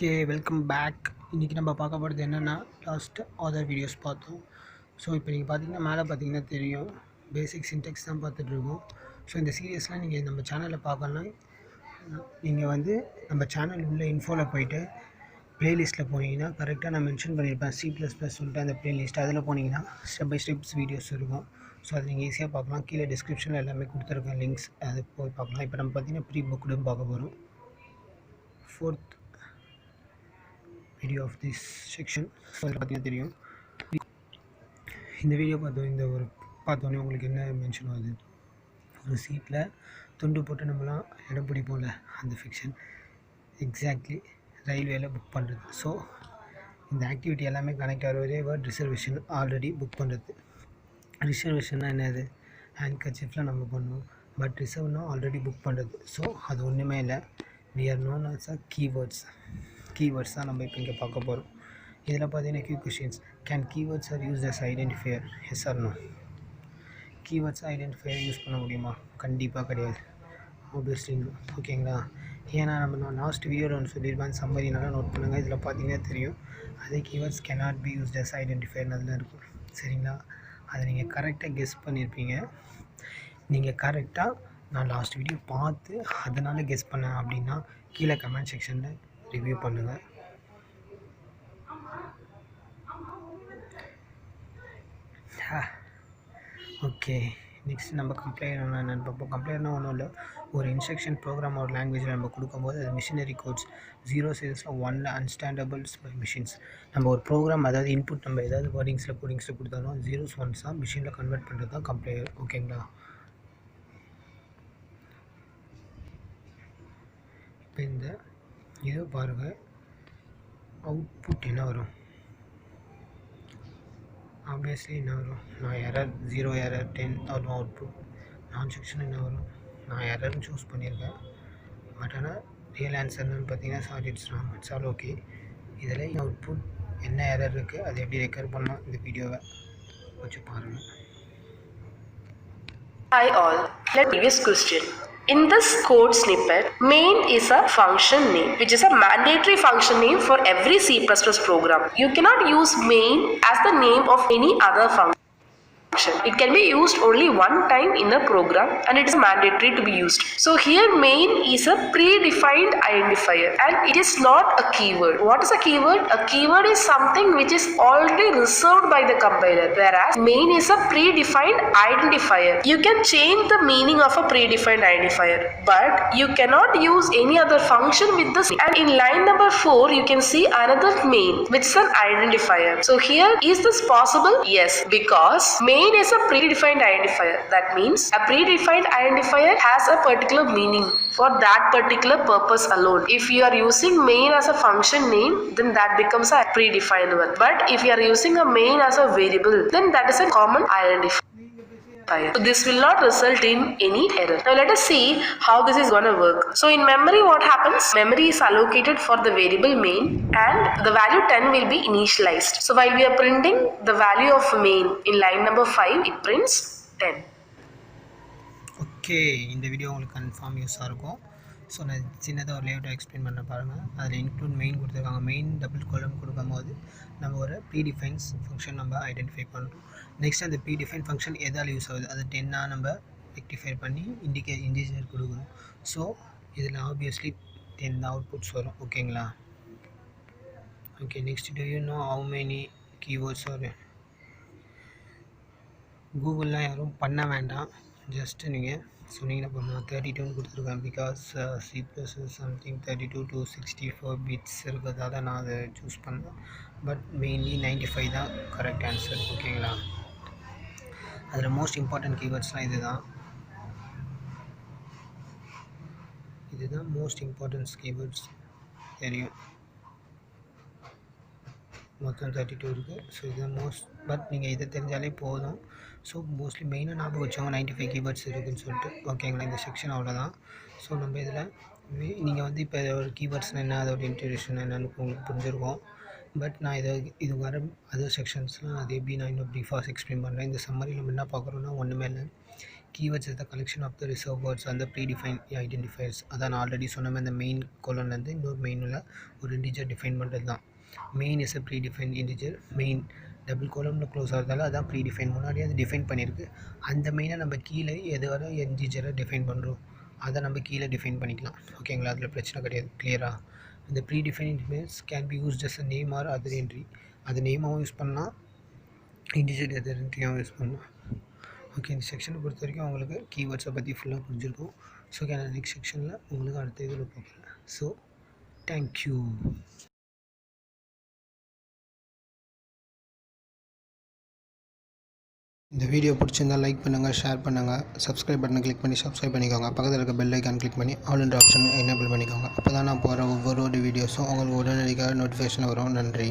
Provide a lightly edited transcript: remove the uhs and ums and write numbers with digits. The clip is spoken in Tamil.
Okay, welcome back. இன்றைக்கி நம்ம பார்க்க போகிறது என்னென்னா, லாஸ்ட் அதர் வீடியோஸ் பார்த்தோம். ஸோ இப்போ நீங்கள் பார்த்தீங்கன்னா மேலே பார்த்தீங்கன்னா தெரியும், பேசிக் சின்டெக்ஸ் தான் பார்த்துட்ருக்கோம். ஸோ இந்த சீரியஸ்லாம் நீங்கள் நம்ம சேனலில் பார்க்கலாம். நீங்கள் வந்து நம்ம சேனல் உள்ள இன்ஃபோவில் போயிட்டு ப்ளேலிஸ்ட்டில் போனீங்கன்னா கரெக்டாக நான் மென்ஷன் பண்ணியிருப்பேன் C++ சொல்லிட்டு அந்த ப்ளேலிஸ்ட். அதில் போனீங்கன்னா ஸ்டெப் பை ஸ்டெப்ஸ் வீடியோஸ் இருக்கும். ஸோ அதை நீங்கள் ஈஸியாக பார்க்கலாம். கீழே டிஸ்கிரிப்ஷனில் எல்லாமே கொடுத்துருக்கேன் லிங்க்ஸ், அது போய் பார்க்கலாம். இப்போ நம்ம பார்த்தீங்கன்னா ப்ரீ புக்குன்னு பார்க்க போகிறோம். 4th video of this section. So அதில் பார்த்தீங்கன்னா தெரியும், இந்த வீடியோ பார்த்தோன்னே உங்களுக்கு என்ன மென்ஷன் ஆகுது, ஒரு சீட்டில் துண்டு போட்டு நம்மளாம் இடம் பிடிப்போம்ல, அந்த ஃபிக்ஷன் எக்ஸாக்ட்லி ரயில்வேல புக் பண்ணுறது. ஸோ இந்த ஆக்டிவிட்டி எல்லாமே கனெக்ட் ஆகிற ஒரே வேர்ட் ரிசர்வேஷன். ஆல்ரெடி புக் பண்ணுறது. ரிசர்வேஷன்னா என்னது, ஹேண்ட் கர்ச்சீஃபில் நம்ம பண்ணுவோம். பட் ரிசர்வ்னால் ஆல்ரெடி புக் பண்ணுறது. ஸோ அது ஒன்றுமே இல்லை. We are known as a keywords தான் நம்ம இப்போ இங்கே பார்க்க போகிறோம். இதில் பார்த்தீங்கன்னா Q questions. Can keywords are use as identifier? Yes or no? Keywords identifier use பண்ண முடியுமா? கண்டிப்பாக கிடையாது. Obviously no. ஓகேங்களா? ஏன்னா நான் லாஸ்ட் வீடியோவில் ஒன்று சொல்லியிருப்பேன், சம்மரி நல்லா நோட் பண்ணுங்கள். இதில் பார்த்தீங்கன்னா தெரியும், அதே keywords cannot be used as ஐடென்டிஃபையர்னு அதில் இருக்கும். சரிங்களா? அதை நீங்கள் கரெக்டாக கெஸ் பண்ணியிருப்பீங்க. நீங்கள் கரெக்டாக நான் லாஸ்ட் வீடியோ பார்த்து அதனால் கெஸ் பண்ணேன் அப்படின்னா கீழே கமெண்ட் செக்ஷனில் ரிவ்யூ பண்ணுங்கள். ஓகே, நெக்ஸ்ட் நம்ம கம்ப்ளைண்ட் என்னென்னு பார்ப்போம். கம்ப்ளைண்ட்னா ஒன்றும் இல்லை, ஒரு இன்ஸ்ட்ரக்ஷன் ப்ரோக்ராம் ஒரு லாங்குவேஜில் நம்ம கொடுக்கும்போது அது மிஷினரி கோட்ஸ் 0 சீரீஸில் 1 அன்ஸ்டாண்டபிள்ஸ் பை மிஷின்ஸ். நம்ம ஒரு ப்ரோக்ராம், அதாவது இன்புட் நம்ம ஏதாவது கோடிங்ஸில் கொடுத்தாலும் 0s 1s மிஷினில் கன்வெர்ட் பண்ணுறது தான் கம்ப்ளைண்ட். ஓகேங்களா? இப்போ இந்த இதை பாருங்கள், அவுட்புட் என்ன வரும்? ஆப்வியஸ்லி என்ன வரும்? நான் எரர் 0 எரர் 10 வரும் அவுட்புட். நான் செக்ஷன் என்ன வரும்? நான் எரர்னு சூஸ் பண்ணியிருக்கேன். பட் ஆனால் ரியல் ஆன்சர் என்னன்னு பார்த்தீங்கன்னா sorry it's wrong. It's all okay. இதில் அவுட்புட் என்ன எரர் இருக்குது, அது எப்படி ரெக்கவர் பண்ணலாம், இந்த வீடியோவை வச்சு பாருங்கள். Hi all, let previous question. In this code snippet, main is a function name, which is a mandatory function name for every C++ program. You cannot use main as the name of any other function. It can be used only one time in a program and it is mandatory to be used. So here main is a predefined identifier and it is not a keyword. What is a keyword? A keyword is something which is already reserved by the compiler, whereas main is a predefined identifier. You can change the meaning of a predefined identifier, but you cannot use any other function with this. And in line number 4 you can see another main which is an identifier. So here, is this possible? Yes, because main is a predefined identifier. That means a predefined identifier has a particular meaning for that particular purpose alone. If you are using main as a function name, then that becomes a predefined one. But if you are using a main as a variable, then that is a common identifier. So this will not result in any error. Now let us see how this is going to work. So in memory what happens? Memory is allocated for the variable main and the value 10 will be initialized. So while we are printing the value of main in line number 5, it prints 10. Okay, இந்த வீடியோ உங்களுக்கு கன்ஃபார்ம் யூஸாக இருக்கும். ஸோ நான் சின்னதாக ஒரு லேஅவுட்டை எக்ஸ்பிளைன் பண்ண பாருங்கள். அதில் இன்க்ளூட் மெயின் கொடுத்துருக்காங்க. மெயின் டபுள் கோலம் கொடுக்கும்போது நம்ம ஒரு ப்ரீடிஃபைன்ஸ் ஃபங்க்ஷன் நம்ம ஐடென்டிஃபை பண்ணுறோம். நெக்ஸ்ட் அந்த ப்ரீடிஃபைன் ஃபங்க்ஷன் எதால் யூஸ் ஆகுது, அது 10 நம்ம ரெக்டிஃபை பண்ணி இண்டிஜர் கொடுக்கணும். ஸோ இதில் ஆப்வியஸ்லி 10 அவுட்புட்ஸ் வரும். ஓகேங்களா? Okay, next to you know how many keywords வரும்? கூகுள்லாம் யாரும் பண்ண வேண்டாம், ஜஸ்ட்டு நீங்கள் சொன்னீங்கன்னா பண்ணலாம். 32ன்னு கொடுத்துருக்கேன். Because C++ something 32 to 64 bits இருக்கிறதால நான் அதை சூஸ் பண்ணேன். பட் மெயின்லி 95 தான் கரெக்ட் ஆன்சர். ஓகேங்களா? அதில் மோஸ்ட் இம்பார்ட்டன்ட் கீவேர்ட்ஸ்லாம் இதுதான் மோஸ்ட் இம்பார்ட்டன்ஸ் கீவேர்ட்ஸ். தெரியும், மொத்தம் 32 இருக்குது. ஸோ இதுதான் மோஸ்ட். பட் நீங்கள் இதை தெரிஞ்சாலே போதும். ஸோ மோஸ்ட்லி மெயினாக ஞாபகம் வச்சவங்க 95 கீவேர்ட்ஸ் இருக்குதுன்னு சொல்லிட்டு. ஓகேங்களா? இந்த செக்ஷன் அவ்வளோதான். ஸோ நம்ம இதில் நீங்கள் வந்து இப்போ ஒரு கீவேர்ட்ஸ்னால் என்ன, அதோட இன்ட்ரடக்ஷன் என்னென்னு உங்களுக்கு புரிஞ்சிருக்கும். பட் நான் இது வர அதர் செக்ஷன்ஸ்லாம் அது எப்படி நான் இன்னும் ப்ரீஃபாக எக்ஸ்பிளைன் பண்ணுறேன். இந்த சம்மரி நம்ம என்ன பார்க்குறோன்னா ஒன்றுமே இல்லை. Keywords is the collection of the reserve words அந்த ப்ரீடிஃபைன் ஐடென்டிஃபையர்ஸ். அதான் நான் ஆல்ரெடி சொன்ன இந்த மெயின் கோலன்லேருந்து இன்னொரு மெயினில் ஒரு இன்டிஜர் டிஃபைன் பண்ணுறது தான். Main is a predefine integer. Main double கோலமில் க்ளோஸ் ஆகிறதால அதான் ப்ரீடிஃபைன், முன்னாடியே அது டிஃபைன் பண்ணியிருக்கு. அந்த மெயினை நம்ம கீழே எதுவாக இன்டிஜரை டிஃபைன் பண்ணுறோம் அதை நம்ம கீழே டிஃபைன் பண்ணிக்கலாம். ஓகேங்களா, அதில் பிரச்சனை கிடையாது. கிளியராக இந்த predefine integers can be used as a name or other entry. அது நேமாகவும் யூஸ் பண்ணலாம், இன்டிஜர் அதர் என்ட்ரியாகவும் யூஸ் பண்ணலாம். ஓகே, இந்த செக்ஷனை பொறுத்த வரைக்கும் உங்களுக்கு கீவேர்ட்ஸை பற்றி ஃபுல்லாக புரிஞ்சிருக்கும். ஸோ நான் நெக்ஸ்ட் செக்ஷனில் உங்களுக்கு அடுத்த இதில் பார்க்குறேன். So thank you. இந்த வீடியோ பிடிச்சிருந்தால் லைக் பண்ணுங்கள், ஷேர் பண்ணுங்கள், சப்ஸ்கிரைப் பட்டனை கிளிக் பண்ணி சப்ஸ்கிரைப் பண்ணிக்கோங்க. பக்கத்தில் இருக்க பெல் ஐக்கான் கிளிக் பண்ணி ஆல் என்ற ஆப்ஷன் எனேபிள் பண்ணிக்கோங்க. அப்போ தான் நான் போகிற ஒவ்வொரு வீடியோஸும் உங்களுக்கு உடனடியாக நோட்டிஃபிகேஷன் வரும். நன்றி.